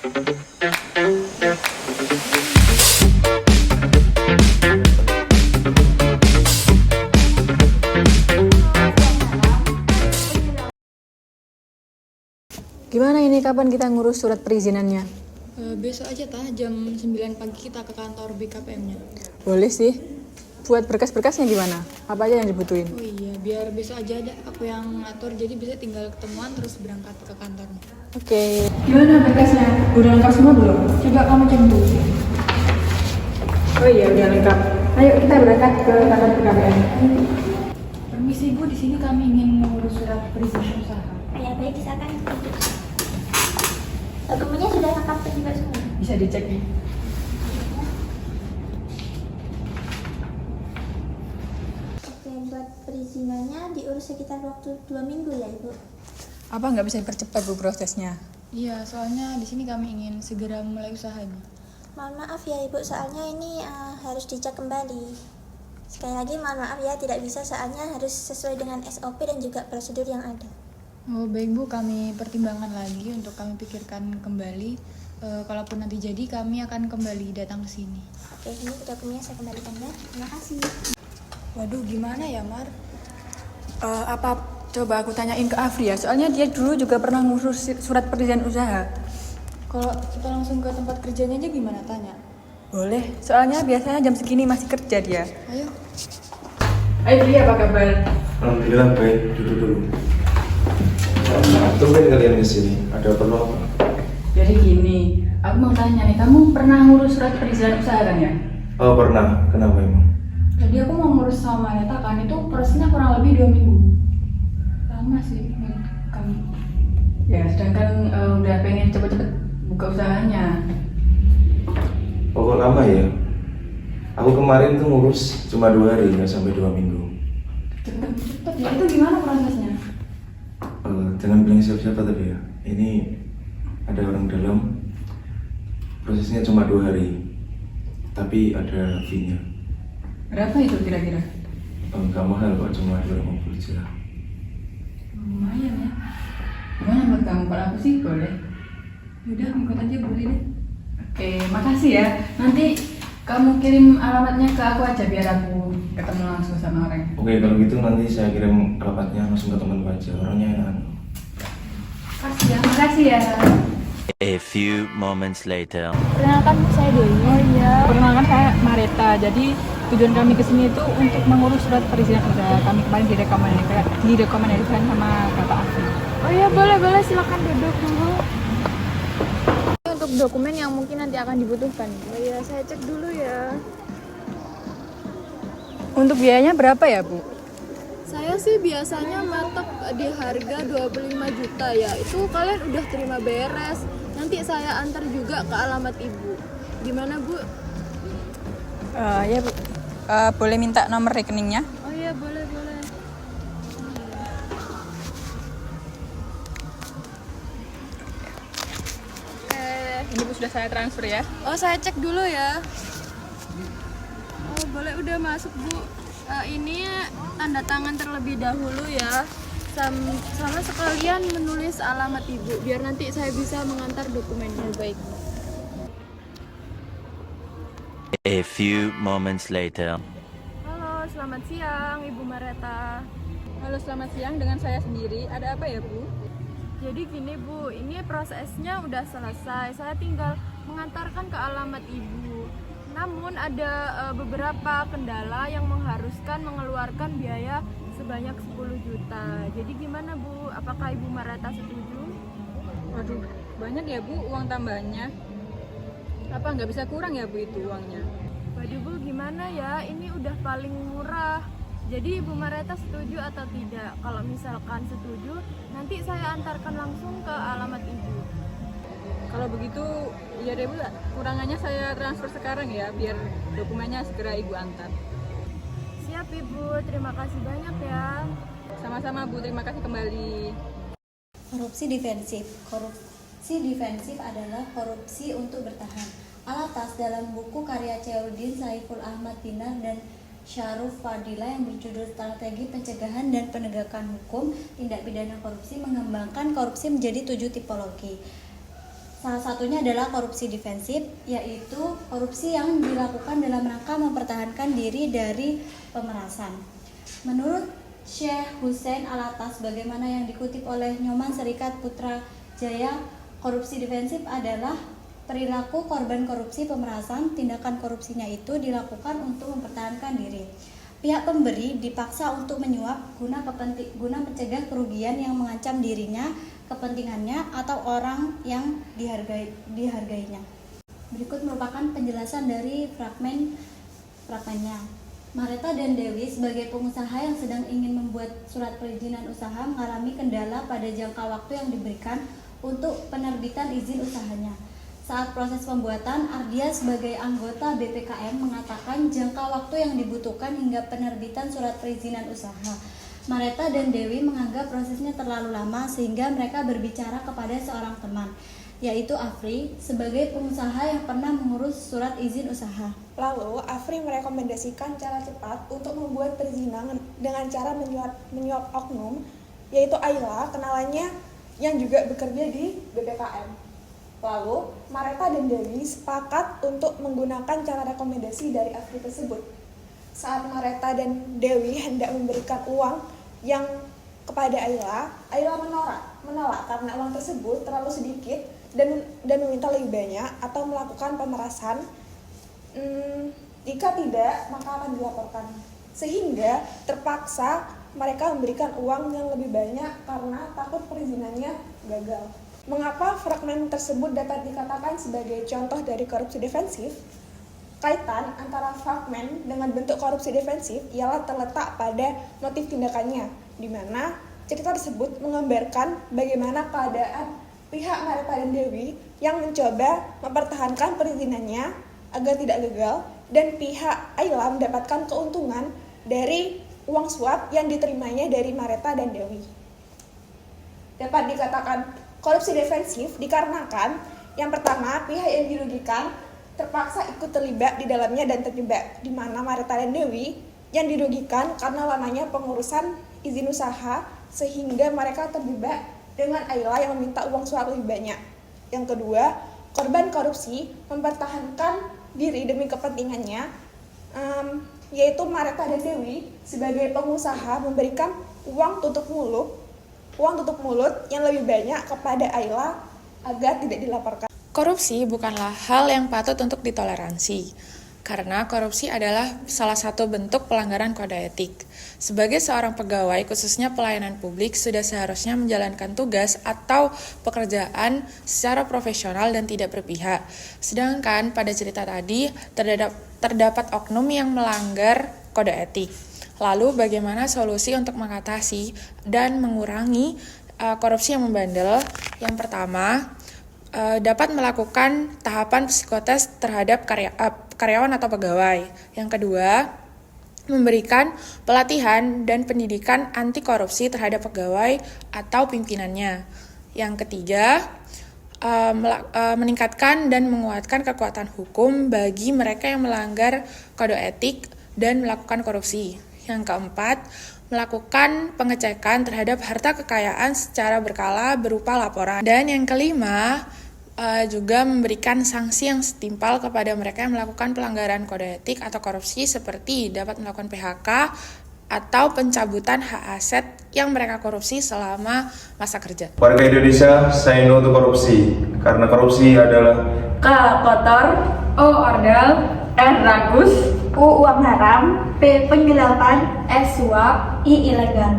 Gimana ini, kapan kita ngurus surat perizinannya? Besok aja jam 9 pagi kita ke kantor BKPM-nya. Boleh sih. Buat berkas-berkasnya gimana? Apa aja yang dibutuhin? Oh iya, biar besok aja ada aku yang ngatur, jadi bisa tinggal ketemuan terus berangkat ke kantornya. Oke. Gimana berkasnya? Udah lengkap semua belum? Coba kamu cek dulu. Oh iya, udah lengkap. Ayo kita berangkat ke kantor BKPM. Permisi Bu, di sini kami ingin mengurus surat perizinan usaha. Ya baik, silakan. Dokumennya sudah lengkap juga semua. Bisa dicek nih. Oke, buat perizinannya diurus sekitar waktu 2 minggu ya Ibu. Apa nggak bisa dipercepat Bu prosesnya? Iya, soalnya di sini kami ingin segera mulai usahanya. Mohon maaf ya Ibu, soalnya ini harus dicek kembali. Sekali lagi mohon maaf ya, tidak bisa soalnya harus sesuai dengan SOP dan juga prosedur yang ada. Oh baik Bu, kami pertimbangkan lagi untuk kami pikirkan kembali. Kalaupun nanti jadi, kami akan kembali datang ke sini. Oke, ini dokumennya saya kembalikan ya. Terima kasih. Waduh, gimana ya Mar? Apa coba aku tanyain ke Afri ya, soalnya dia dulu juga pernah ngurus surat perizinan usaha. Kalau kita langsung ke tempat kerjanya aja gimana, tanya? Boleh, soalnya biasanya jam segini masih kerja dia. Ayo. Hai Fri, apa kabar? Alhamdulillah baik, duduk dulu. Tumben kalian kesini, ada perlu apa? Jadi gini, aku mau tanya nih, kamu pernah ngurus surat perizinan usaha kan ya? Oh pernah, kenapa emang? Tadi aku mau ngurus sama Maneta kan, itu prosesnya kurang lebih 2 minggu. Lama sih menurut kami. Ya, sedangkan udah pengen cepet-cepet buka usahanya. Oh kok lama ya? Aku kemarin tuh ngurus cuma 2 hari, nggak sampai 2 minggu. Cepet ya, itu gimana prosesnya? Jangan bilang siapa-siapa tapi ya, ini ada orang dalam, prosesnya cuma 2 hari, tapi ada fee-nya. Berapa itu kira-kira? Nggak mahal kok, cuma 250 juta. Lumayan ya. Gimana menurut kamu? Kalau aku sih boleh. Yaudah, ikut aja boleh deh. Oke, makasih ya. Nanti kamu kirim alamatnya ke aku aja biar aku ketemu langsung sama orang. Oke, kalau gitu nanti saya kirim alamatnya langsung ke temanku aja, orangnya enak. Makasih ya. A few moments later. Perkenalkan saya Dewi. Oh iya. Perkenalkan saya Mareta. Jadi tujuan kami kesini itu untuk mengurus surat perizinan usaha. Kami kemarin direkomendasikan sama Bapak Afri. Oh iya, boleh silakan duduk dulu. Untuk dokumen yang mungkin nanti akan dibutuhkan. Oh iya, saya cek dulu ya. Untuk biayanya berapa ya Bu? Saya sih biasanya matok di harga 25 juta ya. Itu kalian udah terima beres. Nanti saya antar juga ke alamat Ibu. Gimana Bu? Ya Bu. Boleh minta nomor rekeningnya? Oh iya, boleh. Ini Bu sudah saya transfer ya. Oh, saya cek dulu ya. Oh, boleh, udah masuk Bu. Ini tanda tangan terlebih dahulu ya. Sama sekalian menulis alamat Ibu biar nanti saya bisa mengantar dokumennya. Baik. A few moments later. Halo, selamat siang Ibu Mareta. Halo, selamat siang, dengan saya sendiri. Ada apa ya Bu? Jadi gini Bu, ini prosesnya udah selesai. Saya tinggal mengantarkan ke alamat Ibu. Namun ada beberapa kendala yang mengharuskan mengeluarkan biaya sebanyak 10 juta. Jadi gimana Bu? Apakah Ibu Mareta setuju? Waduh, banyak ya Bu uang tambahannya. Apa nggak bisa kurang ya Bu itu uangnya? Waduh Bu, gimana ya? Ini udah paling murah. Jadi Ibu Mareta setuju atau tidak? Kalau misalkan setuju, nanti saya antarkan langsung ke alamat Ibu. Kalau begitu, ya deh Bu, kurangannya saya transfer sekarang ya, biar dokumennya segera Ibu antar. Siap Ibu, terima kasih banyak ya. Sama-sama Bu, terima kasih kembali. Korupsi defensif. Korupsi defensif adalah korupsi untuk bertahan. Alatas dalam buku karya Ciaudin Saiful Ahmad Dinar dan Syaruf Fadila yang berjudul Strategi Pencegahan dan Penegakan Hukum Tindak Pidana Korupsi mengembangkan korupsi menjadi 7 tipologi. Salah satunya adalah korupsi defensif, yaitu korupsi yang dilakukan dalam rangka mempertahankan diri dari pemerasan. Menurut Syekh Hussein Alatas, bagaimana yang dikutip oleh Nyoman Serikat Putra Jaya, korupsi defensif adalah perilaku korban korupsi pemerasan. Tindakan korupsinya itu dilakukan untuk mempertahankan diri. Pihak pemberi dipaksa untuk menyuap guna mencegah kerugian yang mengancam dirinya, kepentingannya, atau orang yang dihargainya. Berikut merupakan penjelasan dari fragmennya. Mareta dan Dewi sebagai pengusaha yang sedang ingin membuat surat perizinan usaha mengalami kendala pada jangka waktu yang diberikan untuk penerbitan izin usahanya. Saat proses pembuatan, Ardia sebagai anggota BPKM mengatakan jangka waktu yang dibutuhkan hingga penerbitan surat perizinan usaha. Mareta dan Dewi menganggap prosesnya terlalu lama sehingga mereka berbicara kepada seorang teman, yaitu Afri, sebagai pengusaha yang pernah mengurus surat izin usaha. Lalu, Afri merekomendasikan cara cepat untuk membuat perizinan dengan cara menyuap oknum, yaitu Ayla, kenalannya yang juga bekerja di BPKM. Lalu, Mareta dan Dewi sepakat untuk menggunakan cara rekomendasi dari Afri tersebut. Saat Mareta dan Dewi hendak memberikan uang yang kepada Ayla menolak karena uang tersebut terlalu sedikit dan meminta lebih banyak atau melakukan pemerasan. Jika tidak, maka akan dilaporkan. Sehingga terpaksa mereka memberikan uang yang lebih banyak karena takut perizinannya gagal. Mengapa fragmen tersebut dapat dikatakan sebagai contoh dari korupsi defensif? Kaitan antara fragmen dengan bentuk korupsi defensif ialah terletak pada motif tindakannya, di mana cerita tersebut menggambarkan bagaimana keadaan pihak Mareta dan Dewi yang mencoba mempertahankan perizinannya agar tidak gagal, dan pihak Ayla mendapatkan keuntungan dari uang suap yang diterimanya dari Mareta dan Dewi. Dapat dikatakan korupsi defensif dikarenakan yang pertama, pihak yang dirugikan terpaksa ikut terlibat di dalamnya dan terjebak, di mana Mareta dan Dewi yang dirugikan karena lamanya pengurusan izin usaha sehingga mereka terjebak dengan Ayla yang meminta uang suap lebih banyak. Yang kedua, korban korupsi mempertahankan diri demi kepentingannya, yaitu Mareta dan Dewi sebagai pengusaha memberikan uang tutup mulut yang lebih banyak kepada Ayla agar tidak dilaporkan. Korupsi bukanlah hal yang patut untuk ditoleransi, karena korupsi adalah salah satu bentuk pelanggaran kode etik. Sebagai seorang pegawai, khususnya pelayanan publik, sudah seharusnya menjalankan tugas atau pekerjaan secara profesional dan tidak berpihak. Sedangkan pada cerita tadi, terdapat oknum yang melanggar kode etik. Lalu bagaimana solusi untuk mengatasi dan mengurangi korupsi yang membandel? Yang pertama, dapat melakukan tahapan psikotes terhadap karyawan atau pegawai. Yang kedua, memberikan pelatihan dan pendidikan anti korupsi terhadap pegawai atau pimpinannya. Yang ketiga, meningkatkan dan menguatkan kekuatan hukum bagi mereka yang melanggar kode etik dan melakukan korupsi. Yang keempat, melakukan pengecekan terhadap harta kekayaan secara berkala berupa laporan. Dan yang kelima, juga memberikan sanksi yang setimpal kepada mereka yang melakukan pelanggaran kode etik atau korupsi, seperti dapat melakukan PHK atau pencabutan hak aset yang mereka korupsi selama masa kerja. Warga Indonesia say no to korupsi, karena korupsi adalah K. Kotor, O. Ordal, R. Ragus, U. Uang haram, P. Penggelapan, S. Suap, I. Ilegal.